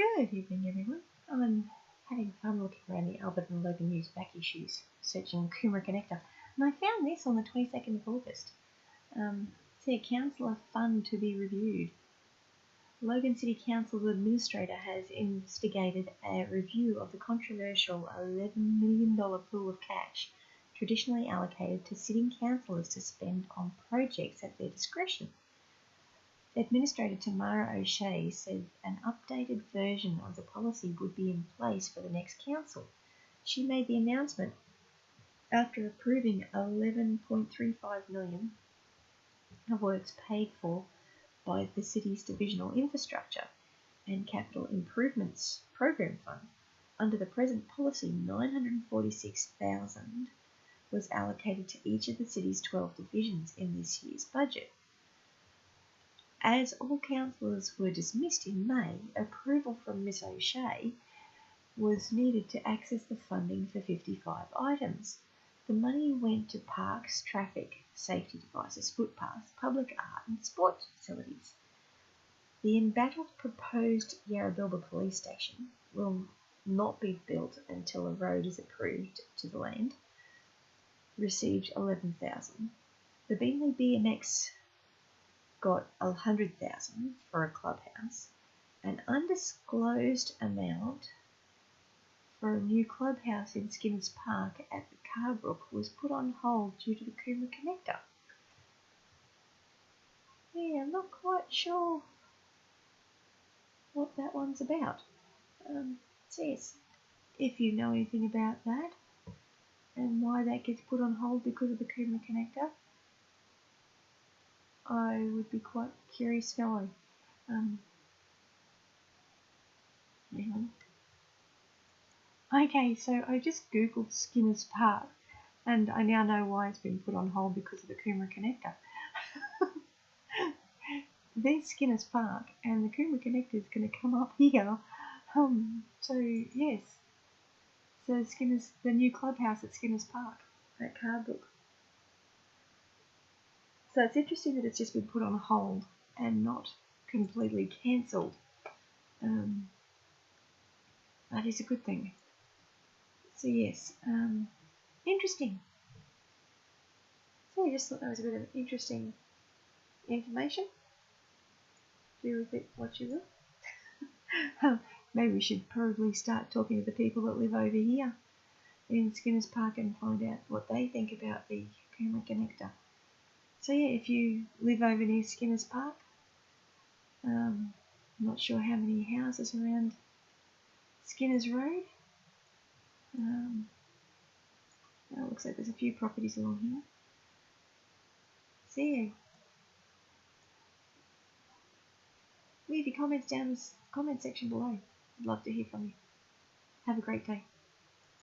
Good evening, everyone. I'm having fun looking around the Albert and Logan News back issues, searching Coomera Connector, and I found this on the 22nd of August. See, a councillor fund to be reviewed. Logan City Council's administrator has instigated a review of the controversial $11 million pool of cash traditionally allocated to sitting councillors to spend on projects at their discretion. Administrator Tamara O'Shea said an updated version of the policy would be in place for the next council. She made the announcement after approving $11.35 million of works paid for by the city's Divisional Infrastructure and Capital Improvements Program Fund. Under the present policy, $946,000 was allocated to each of the city's 12 divisions in this year's budget. As all councillors were dismissed in May, approval from Ms O'Shea was needed to access the funding for 55 items. The money went to parks, traffic, safety devices, footpaths, public art and sports facilities. The embattled proposed Yarrabilba police station will not be built until a road is approved to the land. Received $11,000. The Beanley BMX got $100,000 for a clubhouse. An undisclosed amount for a new clubhouse in Skinners Park at the Carbrook was put on hold due to the Coomera Connector. Yeah, I'm not quite sure what that one's about. It says, if you know anything about that and why that gets put on hold because of the Coomera Connector, I would be quite curious to know. Hang on. Okay, so I just googled Skinners Park and I now know why it's been put on hold because of the Coomera Connector. There's Skinners Park and the Coomera Connector is going to come up here. So yes, so Skinners, the new clubhouse at Skinners Park at Carbrook. So it's interesting that it's just been put on hold and not completely cancelled. That is a good thing. So yes, interesting. So I just thought that was a bit of interesting information. Do with it what you will. Maybe we should probably start talking to the people that live over here in Skinners Park and find out what they think about the Coomera Connector. So yeah, if you live over near Skinners Park, I'm not sure how many houses around Skinners Road. It looks like there's a few properties along here. So yeah, leave your comments down in the comment section below. I'd love to hear from you. Have a great day.